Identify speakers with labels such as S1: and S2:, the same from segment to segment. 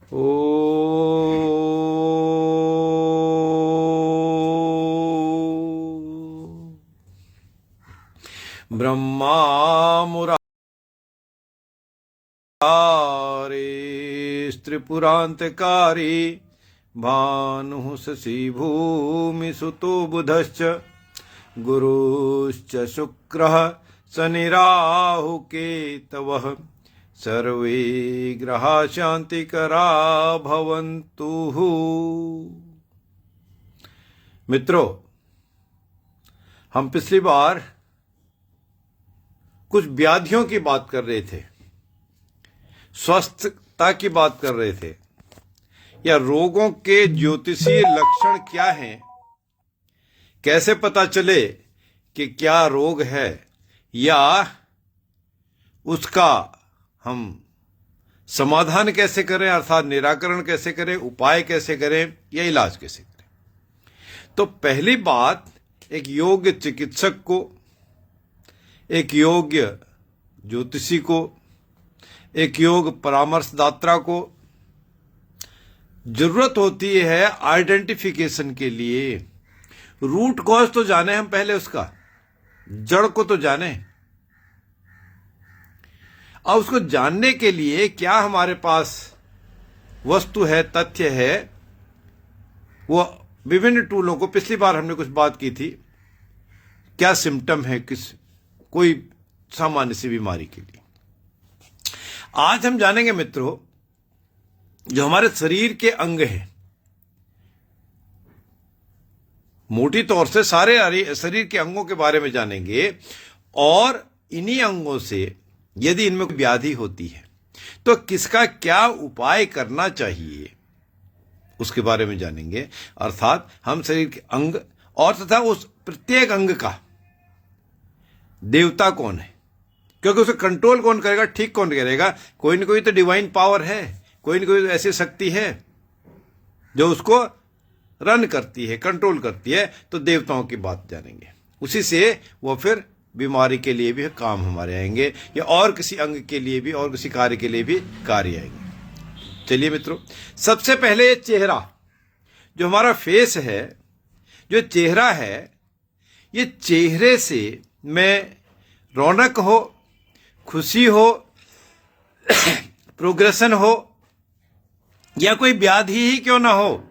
S1: ओ ब्रह्मा मुरारे त्रिपुरांतकारी भानुः शशि भूमि सुतो बुधश्च गुरुश्च शुक्रः शनिराहु केतवः सर्वे ग्रहा शांतिकरा भवन्तु। मित्रों, हम पिछली बार कुछ व्याधियों की बात कर रहे थे, स्वस्थता की बात कर रहे थे, या रोगों के ज्योतिषीय लक्षण क्या हैं, कैसे पता चले कि क्या रोग है या उसका हम समाधान कैसे करें, अर्थात निराकरण कैसे करें, उपाय कैसे करें या इलाज कैसे करें। तो पहली बात, एक योग्य चिकित्सक को, एक योग्य ज्योतिषी को, एक योग्य परामर्शदाता को जरूरत होती है आइडेंटिफिकेशन के लिए। रूट कॉज तो जाने हम पहले, उसका जड़ को तो जाने। अब उसको जानने के लिए क्या हमारे पास वस्तु है, तथ्य है, वो विभिन्न टूलों को, पिछली बार हमने कुछ बात की थी, क्या सिम्टम है कोई सामान्य सी बीमारी के लिए। आज हम जानेंगे मित्रों, जो हमारे शरीर के अंग हैं, मोटी तौर से सारे शरीर के अंगों के बारे में जानेंगे, और इन्हीं अंगों से यदि इनमें कोई व्याधि होती है तो किसका क्या उपाय करना चाहिए उसके बारे में जानेंगे। अर्थात हम शरीर के अंग और तथा उस प्रत्येक अंग का देवता कौन है, क्योंकि उसे कंट्रोल कौन करेगा, ठीक कौन करेगा। कोई न कोई तो डिवाइन पावर है, कोई न कोई ऐसी शक्ति है जो उसको रन करती है, कंट्रोल करती है। तो देवताओं की बात जानेंगे, उसी से वो फिर बीमारी के लिए भी काम हमारे आएंगे, या और किसी अंग के लिए भी, और किसी कार्य के लिए भी कार्य आएंगे। चलिए मित्रों, सबसे पहले ये चेहरा, जो हमारा फेस है, जो चेहरा है, ये चेहरे से में रौनक हो, खुशी हो, प्रोग्रेशन हो, या कोई व्याधि ही क्यों ना हो,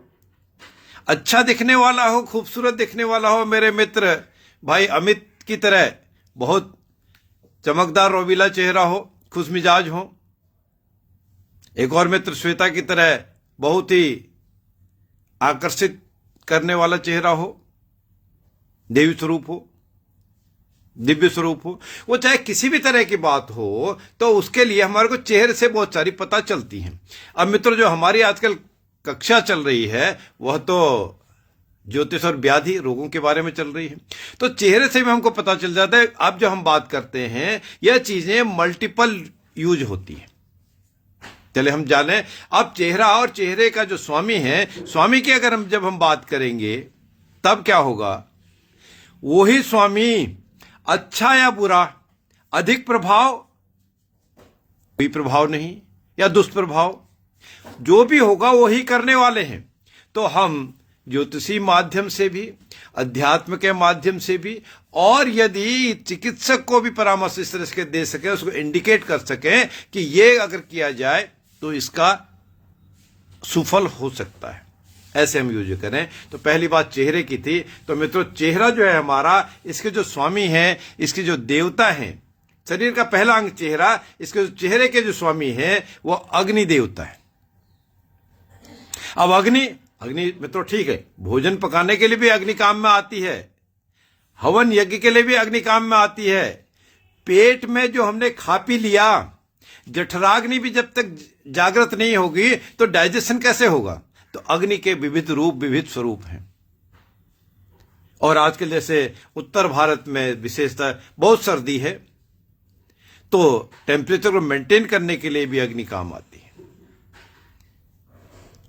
S1: अच्छा दिखने वाला हो, खूबसूरत दिखने वाला हो, मेरे मित्र भाई अमित की तरह बहुत चमकदार रोबीला चेहरा हो, खुश मिजाज हो, एक और मित्र श्वेता की तरह बहुत ही आकर्षित करने वाला चेहरा हो, देवी स्वरूप हो, दिव्य स्वरूप हो, वो चाहे किसी भी तरह की बात हो, तो उसके लिए हमारे को चेहरे से बहुत सारी पता चलती हैं। अब मित्रों, जो हमारी आजकल कक्षा चल रही है वह तो ज्योतिष और व्याधि रोगों के बारे में चल रही है, तो चेहरे से भी हमको पता चल जाता है। अब जो हम बात करते हैं, यह चीजें मल्टीपल यूज होती है। चले हम जाने, अब चेहरा और चेहरे का जो स्वामी है, स्वामी की अगर जब हम बात करेंगे तब क्या होगा, वही स्वामी अच्छा या बुरा, अधिक प्रभाव, कोई प्रभाव नहीं, या दुष्प्रभाव, जो भी होगा वही करने वाले हैं। तो हम ज्योतिषी माध्यम से भी, अध्यात्म के माध्यम से भी, और यदि चिकित्सक को भी परामर्श इस तरह से दे सके, उसको इंडिकेट कर सकें कि ये अगर किया जाए तो इसका सुफल हो सकता है, ऐसे हम यूज करें। तो पहली बात चेहरे की थी। तो मित्रों, चेहरा जो है हमारा, इसके जो स्वामी हैं, इसके जो देवता हैं, शरीर का पहला अंग चेहरा, इसके चेहरे के जो स्वामी हैं वो अग्नि देवता है। अब अग्नि मित्रों ठीक है, भोजन पकाने के लिए भी अग्नि काम में आती है, हवन यज्ञ के लिए भी अग्नि काम में आती है। पेट में जो हमने खा पी लिया, जठराग्नि भी जब तक जागृत नहीं होगी तो डाइजेशन कैसे होगा। तो अग्नि के विविध रूप, विविध स्वरूप हैं। और आजकल जैसे उत्तर भारत में विशेषतः बहुत सर्दी है, तो टेम्परेचर को मेंटेन करने के लिए भी अग्नि काम आती है।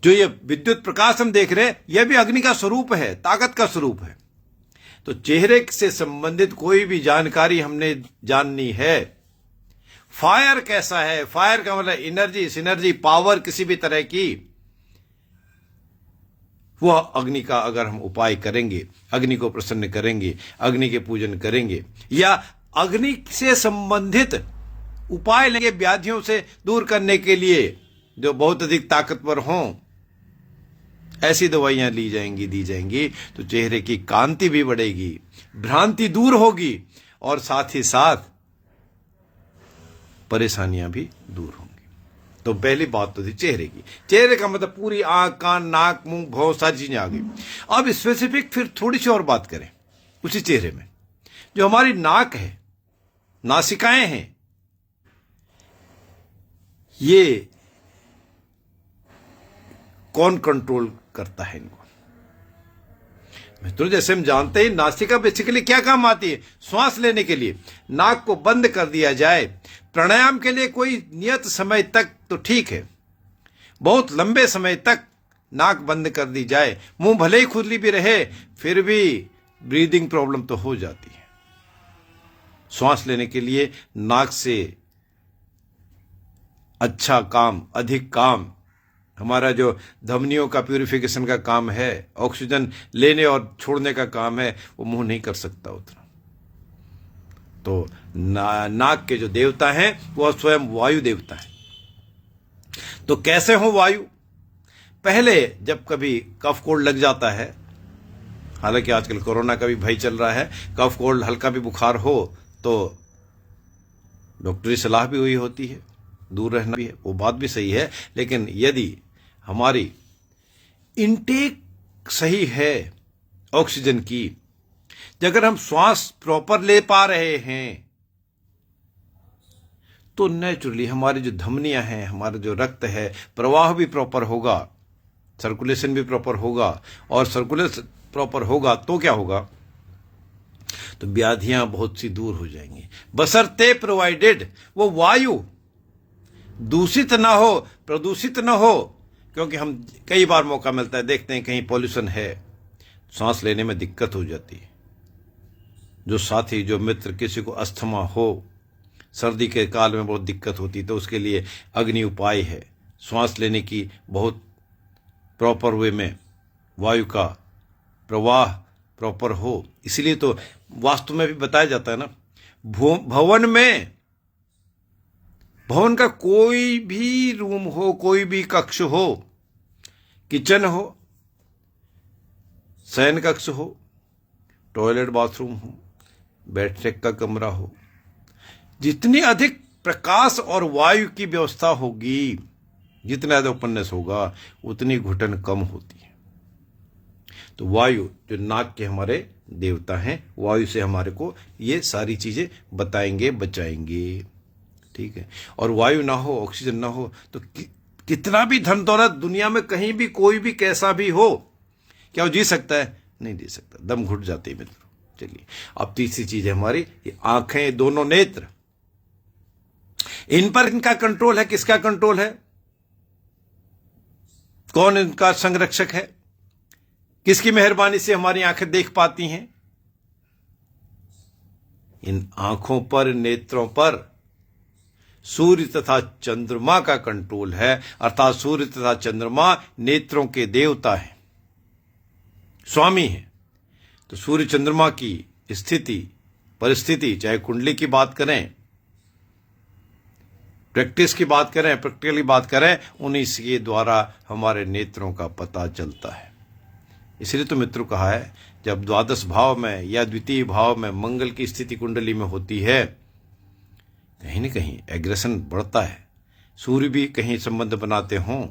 S1: जो ये विद्युत प्रकाश हम देख रहे हैं, यह भी अग्नि का स्वरूप है, ताकत का स्वरूप है। तो चेहरे से संबंधित कोई भी जानकारी हमने जाननी है, फायर कैसा है, फायर का मतलब एनर्जी, सिनर्जी, पावर किसी भी तरह की, वह अग्नि का अगर हम उपाय करेंगे, अग्नि को प्रसन्न करेंगे, अग्नि के पूजन करेंगे या अग्नि से संबंधित उपाय लेंगे व्याधियों से दूर करने के लिए जो बहुत अधिक ताकतवर हों, ऐसी दवाइयां ली जाएंगी, दी जाएंगी, तो चेहरे की कांति भी बढ़ेगी, भ्रांति दूर होगी और साथ ही साथ परेशानियां भी दूर होंगी। तो पहली बात तो थी चेहरे की। चेहरे का मतलब पूरी आंख, कान, नाक, मुंह, बहुत सारी चीजें आ गई। अब स्पेसिफिक फिर थोड़ी सी और बात करें उसी चेहरे में। जो हमारी नाक है, नासिकाएं हैं, ये कौन कंट्रोल करता है इनको? मित्रों, जैसे हम जानते हैं नासिका बेसिकली क्या काम आती है? श्वास लेने के लिए। नाक को बंद कर दिया जाए प्राणायाम के लिए कोई नियत समय तक तो ठीक है, बहुत लंबे समय तक नाक बंद कर दी जाए, मुंह भले ही खुली भी रहे, फिर भी ब्रीदिंग प्रॉब्लम तो हो जाती है। श्वास लेने के लिए नाक से अच्छा काम, अधिक काम, हमारा जो धमनियों का प्यूरिफिकेशन का काम है, ऑक्सीजन लेने और छोड़ने का काम है, वो मुंह नहीं कर सकता उतना। तो नाक के जो देवता हैं वो स्वयं वायु देवता है। तो कैसे हो वायु? पहले जब कभी कफ कोल्ड लग जाता है, हालांकि आजकल कोरोना का भी भय चल रहा है, कफ कोल्ड, हल्का भी बुखार हो तो डॉक्टरी सलाह भी हुई होती है, दूर रहना भी है, वो बात भी सही है। लेकिन यदि हमारी इनटेक सही है ऑक्सीजन की, अगर हम श्वास प्रॉपर ले पा रहे हैं, तो नेचुरली हमारी जो धमनियां हैं, हमारा जो रक्त है, प्रवाह भी प्रॉपर होगा, सर्कुलेशन भी प्रॉपर होगा, और सर्कुलेशन प्रॉपर होगा तो क्या होगा? तो व्याधियां बहुत सी दूर हो जाएंगी, बशर्ते प्रोवाइडेड वो वायु दूषित ना हो, प्रदूषित ना हो। क्योंकि हम कई बार मौका मिलता है, देखते हैं कहीं पॉल्यूशन है, सांस लेने में दिक्कत हो जाती है। जो साथी, जो मित्र, किसी को अस्थमा हो, सर्दी के काल में बहुत दिक्कत होती, तो उसके लिए अग्नि उपाय है। श्वास लेने की बहुत प्रॉपर वे में वायु का प्रवाह प्रॉपर हो, इसलिए तो वास्तु में भी बताया जाता है ना, भवन में, भवन का कोई भी रूम हो, कोई भी कक्ष हो, किचन हो, शयन कक्ष हो, टॉयलेट बाथरूम हो, बैठने का कमरा हो, जितनी अधिक प्रकाश और वायु की व्यवस्था होगी, जितना ज्यादा ओपननेस होगा, उतनी घुटन कम होती है। तो वायु जो नाक के हमारे देवता हैं, वायु से हमारे को ये सारी चीजें बताएंगे, बचाएंगे। ठीक है। और वायु ना हो, ऑक्सीजन ना हो, तो कितना भी धन दौलत दुनिया में कहीं भी, कोई भी कैसा भी हो, क्या वो जी सकता है? नहीं जी सकता, दम घुट जाते हैं मित्रों। चलिए, अब तीसरी चीज है हमारी ये आंखें, दोनों नेत्र। इन पर इनका कंट्रोल है। किसका कंट्रोल है? कौन इनका संरक्षक है? किसकी मेहरबानी से हमारी आंखें देख पाती हैं? इन आंखों पर, नेत्रों पर सूर्य तथा चंद्रमा का कंट्रोल है, अर्थात सूर्य तथा चंद्रमा नेत्रों के देवता हैं, स्वामी हैं। तो सूर्य चंद्रमा की स्थिति, परिस्थिति, चाहे कुंडली की बात करें, प्रैक्टिस की बात करें, प्रैक्टिकली बात करें, उन्हीं के द्वारा हमारे नेत्रों का पता चलता है। इसलिए तो मित्रों कहा है, जब द्वादश भाव में या द्वितीय भाव में मंगल की स्थिति कुंडली में होती है, कहीं न कहीं एग्रेशन बढ़ता है। सूर्य भी कहीं संबंध बनाते हों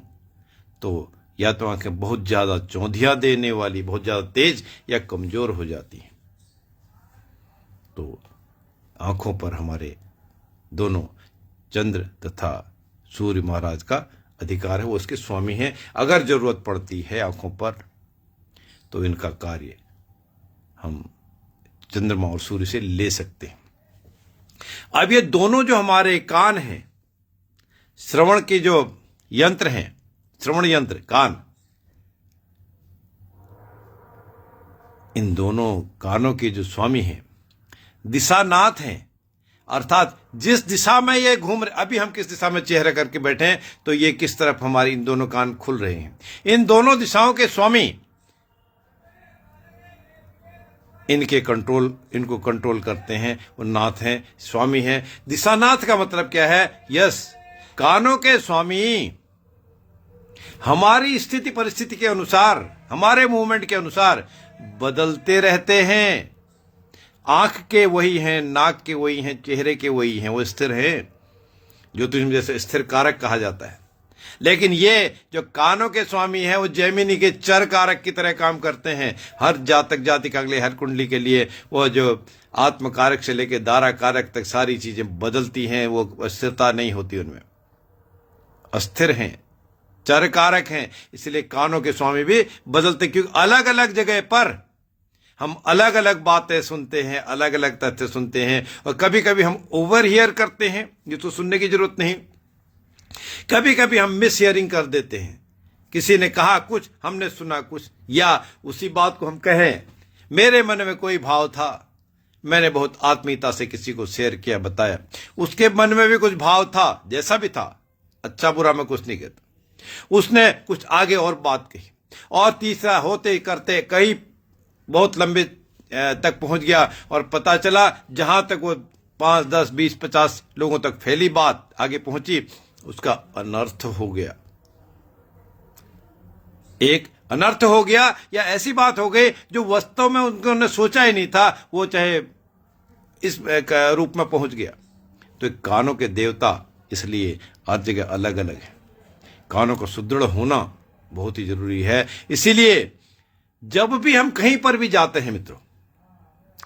S1: तो या तो आंखें बहुत ज्यादा चौंधिया देने वाली, बहुत ज्यादा तेज या कमजोर हो जाती हैं। तो आंखों पर हमारे दोनों चंद्र तथा सूर्य महाराज का अधिकार है, वो उसके स्वामी हैं। अगर जरूरत पड़ती है आंखों पर, तो इनका कार्य हम चंद्रमा और सूर्य से ले सकते हैं। अब ये दोनों जो हमारे कान हैं, श्रवण के जो यंत्र हैं, श्रवण यंत्र कान, इन दोनों कानों के जो स्वामी हैं, दिशानाथ हैं, अर्थात जिस दिशा में ये घूम रहे, अभी हम किस दिशा में चेहरा करके बैठे हैं तो ये किस तरफ हमारी इन दोनों कान खुल रहे हैं। इन दोनों दिशाओं के स्वामी इनको कंट्रोल करते हैं, वो नाथ हैं, स्वामी हैं। दिशानाथ का मतलब क्या है? यस, कानों के स्वामी हमारी स्थिति परिस्थिति के अनुसार, हमारे मूवमेंट के अनुसार बदलते रहते हैं। आंख के वही हैं, नाक के वही हैं, चेहरे के वही हैं, वो स्थिर हैं, ज्योतिष में जैसे स्थिर कारक कहा जाता है। लेकिन ये जो कानों के स्वामी हैं वो जैमिनी के चर कारक की तरह काम करते हैं। हर जातक जातिका के लिए, हर कुंडली के लिए वो जो आत्म कारक से लेकर दारा कारक तक सारी चीजें बदलती हैं, वो स्थिरता नहीं होती उनमें, अस्थिर हैं, चर कारक हैं। इसलिए कानों के स्वामी भी बदलते, क्योंकि अलग अलग जगह पर हम अलग अलग बातें सुनते हैं, अलग अलग तथ्य सुनते हैं, और कभी कभी हम ओवर हियर करते हैं, ये तो सुनने की जरूरत नहीं। कभी कभी हम मिस हियरिंग कर देते हैं, किसी ने कहा कुछ, हमने सुना कुछ, या उसी बात को हम कहें, मेरे मन में कोई भाव था, मैंने बहुत आत्मीयता से किसी को शेयर किया, बताया, उसके मन में भी कुछ भाव था, जैसा भी था, अच्छा बुरा मैं कुछ नहीं कहता, उसने कुछ आगे और बात कही, और तीसरा होते करते कहीं बहुत लंबे तक पहुंच गया, और पता चला जहां तक वो 5, 10, 20, 50 लोगों तक फैली बात आगे पहुंची, उसका अनर्थ हो गया। एक अनर्थ हो गया, या ऐसी बात हो गई जो वास्तव में उन्होंने सोचा ही नहीं था, वो चाहे इस रूप में पहुंच गया। तो कानों के देवता इसलिए हर जगह अलग अलग है। कानों का सुदृढ़ होना बहुत ही जरूरी है। इसीलिए जब भी हम कहीं पर भी जाते हैं मित्रों,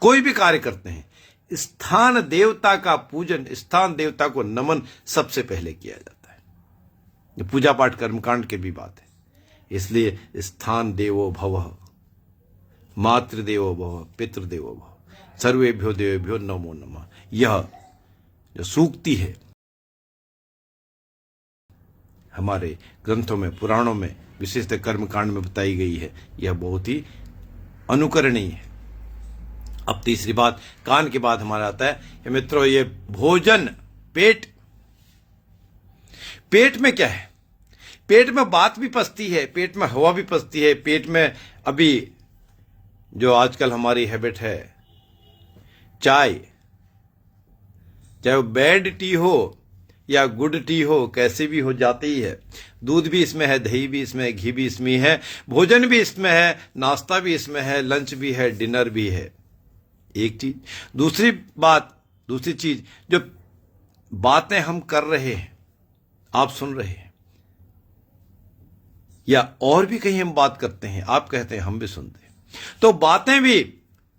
S1: कोई भी कार्य करते हैं, स्थान देवता का पूजन, स्थान देवता को नमन सबसे पहले किया जाता है। ये पूजा पाठ कर्मकांड की भी बात है। इसलिए स्थान देवो भवः, मातृदेवो भवः, पितृदेवो भवः, सर्वेभ्यो देवेभ्यो नमो नमः। यह जो सूक्ति है हमारे ग्रंथों में, पुराणों में, विशेषतः कर्मकांड में बताई गई है, यह बहुत ही अनुकरणीय है। अब तीसरी बात, कान के बाद हमारा आता है मित्रों, ये भोजन, पेट। पेट में क्या है? पेट में बात भी पचती है, पेट में हवा भी पचती है। पेट में अभी जो आजकल हमारी हैबिट है, चाहे वो बैड टी हो या गुड टी हो, कैसे भी हो जाती ही है। दूध भी इसमें है, दही भी इसमें है, घी भी इसमें है, भोजन भी इसमें है, नाश्ता भी इसमें है, लंच भी है, डिनर भी है। एक चीज। दूसरी चीज, जो बातें हम कर रहे हैं, आप सुन रहे हैं, या और भी कहीं हम बात करते हैं, आप कहते हैं, हम भी सुनते हैं, तो बातें भी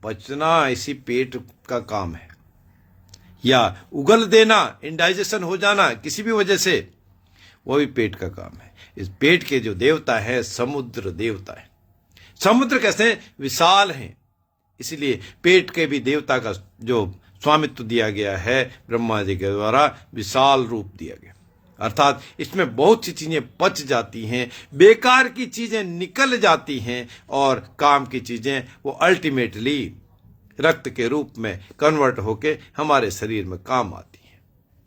S1: पचना इसी पेट का काम है। या उगल देना, इंडाइजेशन हो जाना किसी भी वजह से, वो भी पेट का काम है। इस पेट के जो देवता है समुद्र देवता है। समुद्र कैसे विशाल हैं, इसलिए पेट के भी देवता का जो स्वामित्व दिया गया है ब्रह्मा जी के द्वारा, विशाल रूप दिया गया। अर्थात इसमें बहुत सी चीजें पच जाती हैं, बेकार की चीजें निकल जाती हैं, और काम की चीजें वो अल्टीमेटली रक्त के रूप में कन्वर्ट होके हमारे शरीर में काम आती है।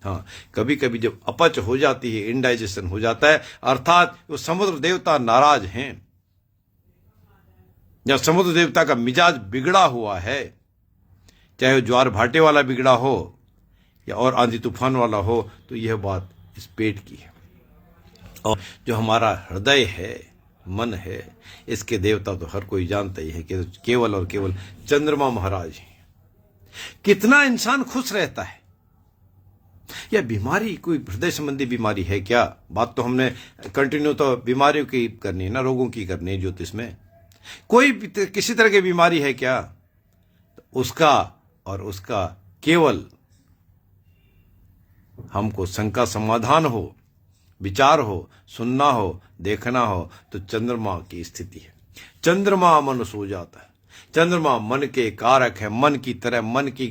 S1: हाँ, कभी कभी जब अपच हो जाती है, इंडाइजेशन हो जाता है, अर्थात वो समुद्र देवता नाराज हैं, या समुद्र देवता का मिजाज बिगड़ा हुआ है, चाहे वो ज्वार भाटे वाला बिगड़ा हो या और आंधी तूफान वाला हो, तो यह बात इस पेट की है। और जो हमारा हृदय है, मन है, इसके देवता तो हर कोई जानता ही है कि केवल और केवल चंद्रमा महाराज हैं। कितना इंसान खुश रहता है। या बीमारी, कोई हृदय संबंधी बीमारी है क्या? बात तो हमने कंटिन्यू तो बीमारियों की करनी है ना, रोगों की करनी है ज्योतिष में। कोई किसी तरह की बीमारी है क्या? तो उसका केवल हमको शंका समाधान हो, विचार हो, सुनना हो, देखना हो, तो चंद्रमा की स्थिति है। चंद्रमा मन सो जाता है। चंद्रमा मन के कारक है। मन की तरह, मन की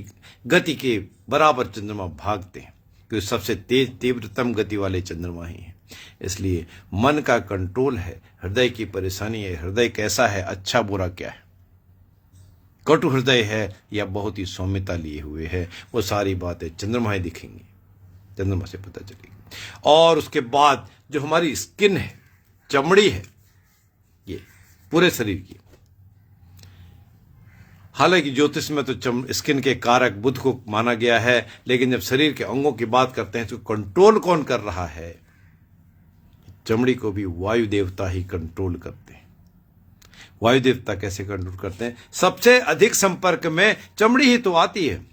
S1: गति के बराबर चंद्रमा भागते हैं, क्योंकि सबसे तेज तीव्रतम गति वाले चंद्रमा ही हैं। इसलिए मन का कंट्रोल है। हृदय की परेशानी है, हृदय कैसा है, अच्छा बुरा क्या है, कटु हृदय है या बहुत ही सौम्यता लिए हुए है, वो सारी बातें चंद्रमा में दिखेंगी, चंद्रमा से पता चलेगी। और उसके बाद जो हमारी स्किन है, चमड़ी है, ये पूरे शरीर की, हालांकि ज्योतिष में तो स्किन के कारक बुध को माना गया है, लेकिन जब शरीर के अंगों की बात करते हैं तो कंट्रोल कौन कर रहा है? चमड़ी को भी वायु देवता ही कंट्रोल करते हैं। वायु देवता कैसे कंट्रोल करते हैं? सबसे अधिक संपर्क में चमड़ी ही तो आती है।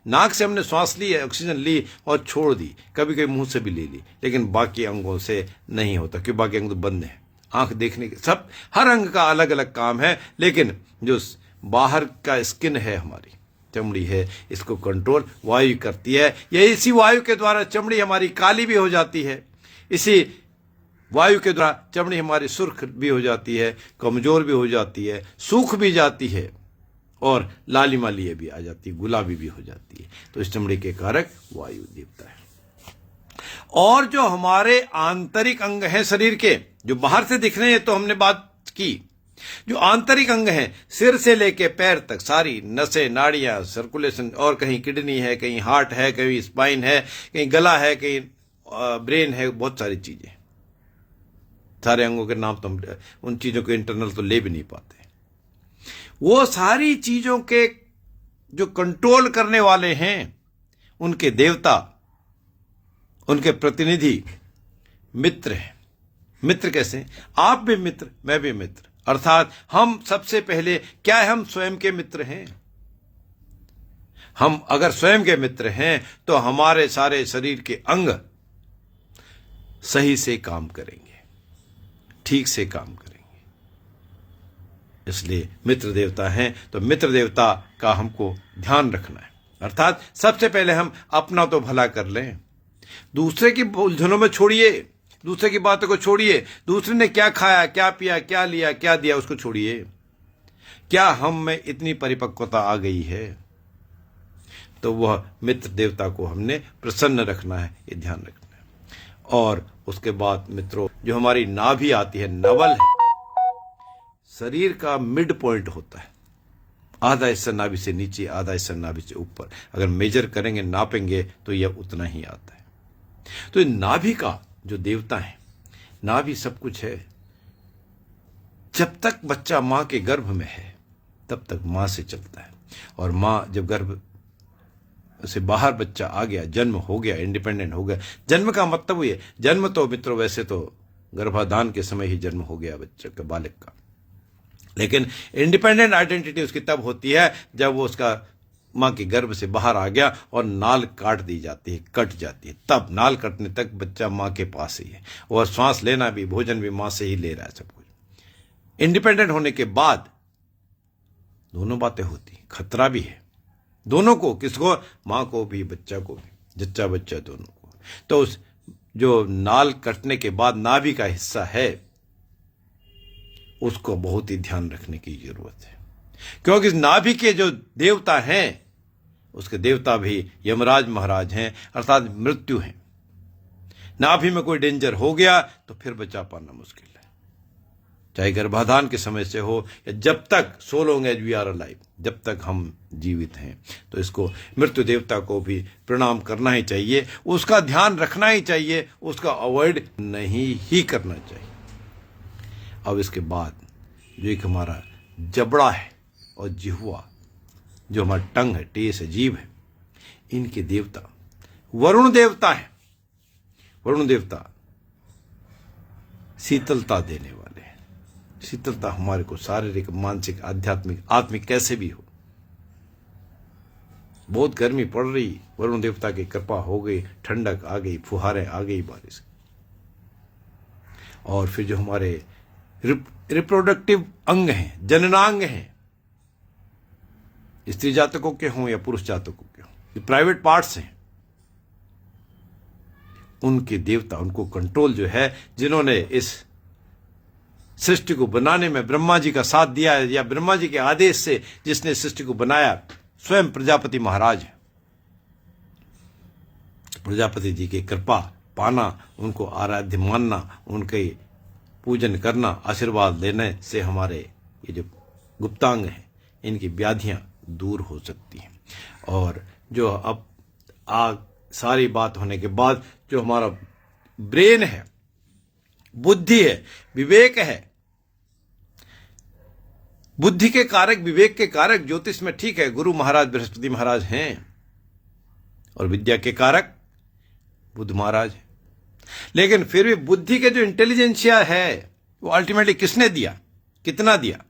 S1: नाक से हमने श्वास ली, ऑक्सीजन ली और छोड़ दी, कभी कभी मुंह से भी ले ली, लेकिन बाकी अंगों से नहीं होता, क्योंकि बाकी अंग तो बंद है। आंख देखने के सब, हर अंग का अलग अलग काम है, लेकिन जो बाहर का स्किन है, हमारी चमड़ी है, इसको कंट्रोल वायु करती है। ये इसी वायु के द्वारा चमड़ी हमारी काली भी हो जाती है, इसी वायु के द्वारा चमड़ी हमारी सुर्ख भी हो जाती है, कमजोर भी हो जाती है, सूख भी जाती है और लालिमा लिए भी आ जाती है, गुलाबी भी हो जाती है। तो इस चमड़ी के कारक वायु देवता है। और जो हमारे आंतरिक अंग हैं शरीर के, जो बाहर से दिख रहे हैं तो हमने बात की, जो आंतरिक अंग हैं, सिर से लेके पैर तक सारी नसें, नाड़ियां, सर्कुलेशन, और कहीं किडनी है, कहीं हार्ट है, कहीं स्पाइन है, कहीं गला है, कहीं ब्रेन है, बहुत सारी चीजें, सारे अंगों के नाम तो हम उन चीजों के इंटरनल तो ले भी नहीं पाते। वो सारी चीजों के जो कंट्रोल करने वाले हैं, उनके देवता, उनके प्रतिनिधि मित्र हैं। मित्र कैसे? आप भी मित्र, मैं भी मित्र, अर्थात हम सबसे पहले क्या है? हम स्वयं के मित्र हैं। हम अगर स्वयं के मित्र हैं तो हमारे सारे शरीर के अंग सही से काम करेंगे, ठीक से काम करेंगे। इसलिए मित्र देवता हैं, तो मित्र देवता का हमको ध्यान रखना है। अर्थात सबसे पहले हम अपना तो भला कर लें, दूसरे की उलझनों में छोड़िए, दूसरे की बातों को छोड़िए। दूसरे ने क्या खाया, क्या पिया, क्या लिया, क्या दिया, उसको छोड़िए। क्या हम में इतनी परिपक्वता आ गई है? तो वह मित्र देवता को हमने प्रसन्न रखना है, ये ध्यान रखना है। और उसके बाद मित्रों, जो हमारी नाभि आती है, नवल है, शरीर का मिड पॉइंट होता है, आधा हिस्सा नाभि से नीचे, आधा हिस्सा नाभि से ऊपर। अगर मेजर करेंगे, नापेंगे तो यह उतना ही आता है। तो नाभि का जो देवता है, नाभि सब कुछ है। जब तक बच्चा मां के गर्भ में है तब तक मां से चलता है, और मां जब गर्भ से बाहर बच्चा आ गया, जन्म हो गया, इंडिपेंडेंट हो गया। जन्म का मतलब ये, जन्म तो मित्रों वैसे तो गर्भाधान के समय ही जन्म हो गया बच्चे का, बालक का, लेकिन इंडिपेंडेंट आइडेंटिटी उसकी तब होती है जब वो उसका मां के गर्भ से बाहर आ गया और नाल काट दी जाती है, कट जाती है। तब नाल कटने तक बच्चा मां के पास ही है, और श्वास लेना भी, भोजन भी मां से ही ले रहा है, सब कुछ। इंडिपेंडेंट होने के बाद दोनों बातें होती, खतरा भी है दोनों को, किसको? मां को भी, बच्चा को भी, जच्चा बच्चा दोनों को। तो उस जो नाल कटने के बाद नाभि का हिस्सा है, उसको बहुत ही ध्यान रखने की जरूरत है, क्योंकि नाभि के जो देवता हैं, उसके देवता भी यमराज महाराज हैं, अर्थात मृत्यु हैं। नाभि में कोई डेंजर हो गया तो फिर बचा पाना मुश्किल है, चाहे गर्भाधान के समय से हो या जब तक, so long as we are alive, जब तक हम जीवित हैं। तो इसको मृत्यु देवता को भी प्रणाम करना ही चाहिए, उसका ध्यान रखना ही चाहिए, उसका अवॉइड नहीं ही करना चाहिए। अब इसके बाद जो एक हमारा जबड़ा है और जिह्वा, जो हमारा टंग है, टेस है, जीभ है, इनके देवता वरुण देवता है। वरुण देवता शीतलता देने वाले हैं। शीतलता हमारे को शारीरिक, मानसिक, आध्यात्मिक, आत्मिक कैसे भी हो। बहुत गर्मी पड़ रही, वरुण देवता की कृपा हो गई, ठंडक आ गई, फुहारें आ गई बारिश। और फिर जो हमारे रिप्रोडक्टिव अंग हैं, जननांग हैं, स्त्री जातकों के हों या पुरुष जातकों के हों, ये प्राइवेट पार्ट्स हैं, उनके देवता, उनको कंट्रोल जो है, जिन्होंने इस सृष्टि को बनाने में ब्रह्मा जी का साथ दिया है, या ब्रह्मा जी के आदेश से जिसने सृष्टि को बनाया, स्वयं प्रजापति महाराज है। प्रजापति जी की कृपा पाना, उनको आराध्य मानना, उनके पूजन करना, आशीर्वाद लेने से हमारे ये जो गुप्तांग हैं, इनकी व्याधियां दूर हो सकती हैं। और जो अब सारी बात होने के बाद जो हमारा ब्रेन है, बुद्धि है, विवेक है, बुद्धि के कारक, विवेक के कारक ज्योतिष में ठीक है गुरु महाराज बृहस्पति महाराज हैं, और विद्या के कारक बुध महाराज है। लेकिन फिर भी बुद्धि के जो इंटेलिजेंसिया है वो अल्टीमेटली किसने दिया, कितना दिया?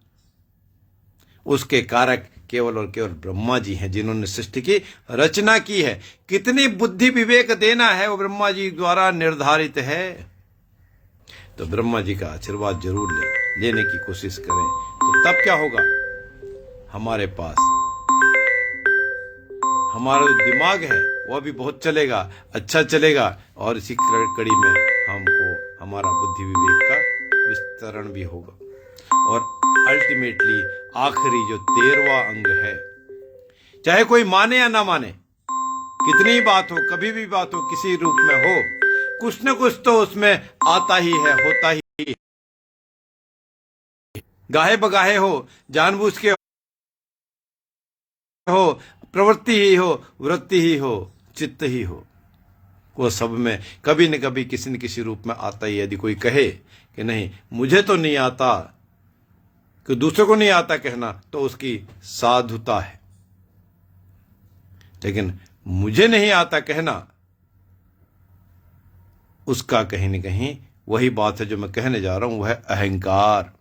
S1: उसके कारक केवल और केवल ब्रह्मा जी हैं, जिन्होंने सृष्टि की रचना की है। कितनी बुद्धि विवेक देना है वो ब्रह्मा जी द्वारा निर्धारित है। तो ब्रह्मा जी का आशीर्वाद जरूर लेने की कोशिश करें, तो तब क्या होगा, हमारे पास हमारा जो दिमाग है वह भी बहुत चलेगा, अच्छा चलेगा, और इसी कड़ी में हमको हमारा बुद्धि विवेक का विस्तरण भी होगा। और अल्टीमेटली आखिरी जो 13वां अंग है, चाहे कोई माने या ना माने, कितनी ही बात हो, कभी भी बात हो, किसी रूप में हो, कुछ न कुछ तो उसमें आता ही है, होता ही है। गाहे बगाहे हो, जानबूझ के हो, प्रवृत्ति ही हो, वृत्ति ही हो, चित्त ही हो, वो सब में कभी न कभी किसी न किसी रूप में आता ही। यदि कोई कहे कि नहीं मुझे तो नहीं आता, कि दूसरे को नहीं आता कहना, तो उसकी साधुता है। लेकिन मुझे नहीं आता कहना, उसका कहीं न कहीं वही बात है जो मैं कहने जा रहा हूं, वह है अहंकार।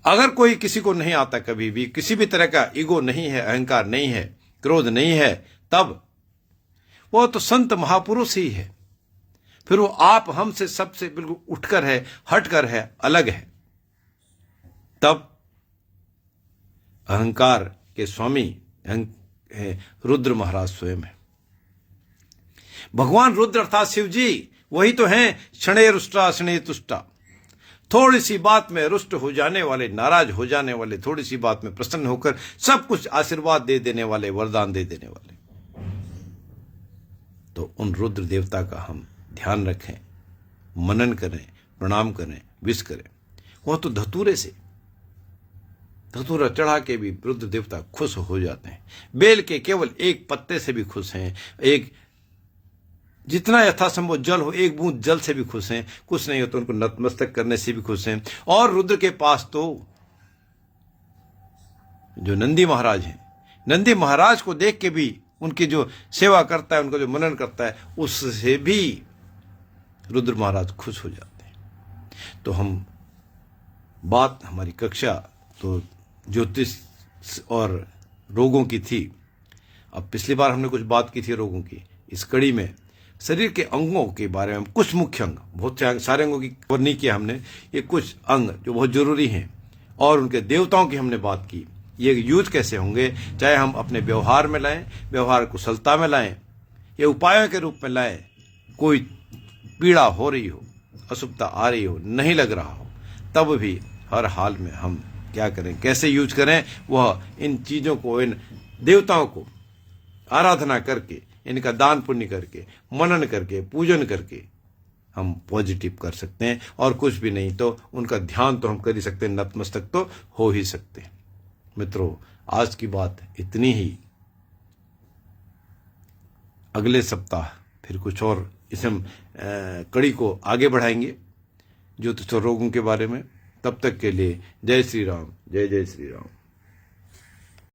S1: अगर कोई किसी को नहीं आता, कभी भी किसी भी तरह का ईगो नहीं है, अहंकार नहीं है, क्रोध नहीं है, तब वो तो संत महापुरुष ही है। फिर वो आप हमसे सबसे बिल्कुल उठकर है, हटकर है, अलग है। तब अहंकार के स्वामी है रुद्र महाराज स्वयं है। भगवान रुद्र अर्थात शिव जी वही तो हैं, क्षणे रुष्टा क्षणे तुष्टा। थोड़ी सी बात में रुष्ट हो जाने वाले, नाराज हो जाने वाले, थोड़ी सी बात में प्रसन्न होकर सब कुछ आशीर्वाद दे देने वाले, वरदान दे देने वाले। तो उन रुद्र देवता का हम ध्यान रखें, मनन करें, प्रणाम करें, विश करें। वह तो धतूरे से धतूरा चढ़ा के भी रुद्र देवता खुश हो जाते हैं। बेल के केवल एक पत्ते से भी खुश हैं, एक जितना यथासंभव जल हो, एक बूंद जल से भी खुश हैं। कुछ नहीं हो तो उनको नतमस्तक करने से भी खुश हैं। और रुद्र के पास तो जो नंदी महाराज हैं, नंदी महाराज को देख के भी उनकी जो सेवा करता है, उनका जो मनन करता है, उससे भी रुद्र महाराज खुश हो जाते हैं। तो हम बात, हमारी कक्षा तो ज्योतिष और रोगों की थी। अब पिछली बार हमने कुछ बात की थी रोगों की। इस कड़ी में शरीर के अंगों के बारे में कुछ मुख्य अंग, बहुत सारे अंगों की कवर नहीं किया हमने, ये कुछ अंग जो बहुत जरूरी हैं, और उनके देवताओं की हमने बात की। ये यूज कैसे होंगे, चाहे हम अपने व्यवहार में लाएं, व्यवहार कुशलता में लाएं, ये उपायों के रूप में लाएं। कोई पीड़ा हो रही हो, अशुभता आ रही हो, नहीं लग रहा हो, तब भी हर हाल में हम क्या करें, कैसे यूज करें, वह इन चीजों को, इन देवताओं को आराधना करके, इनका दान पुण्य करके, मनन करके, पूजन करके हम पॉजिटिव कर सकते हैं। और कुछ भी नहीं तो उनका ध्यान तो हम कर ही सकते हैं, नतमस्तक तो हो ही सकते हैं। मित्रों, आज की बात इतनी ही। अगले सप्ताह फिर कुछ और इस हम कड़ी को आगे बढ़ाएंगे ज्योतिष और रोगों के बारे में। तब तक के लिए जय श्री राम, जय जय श्री राम।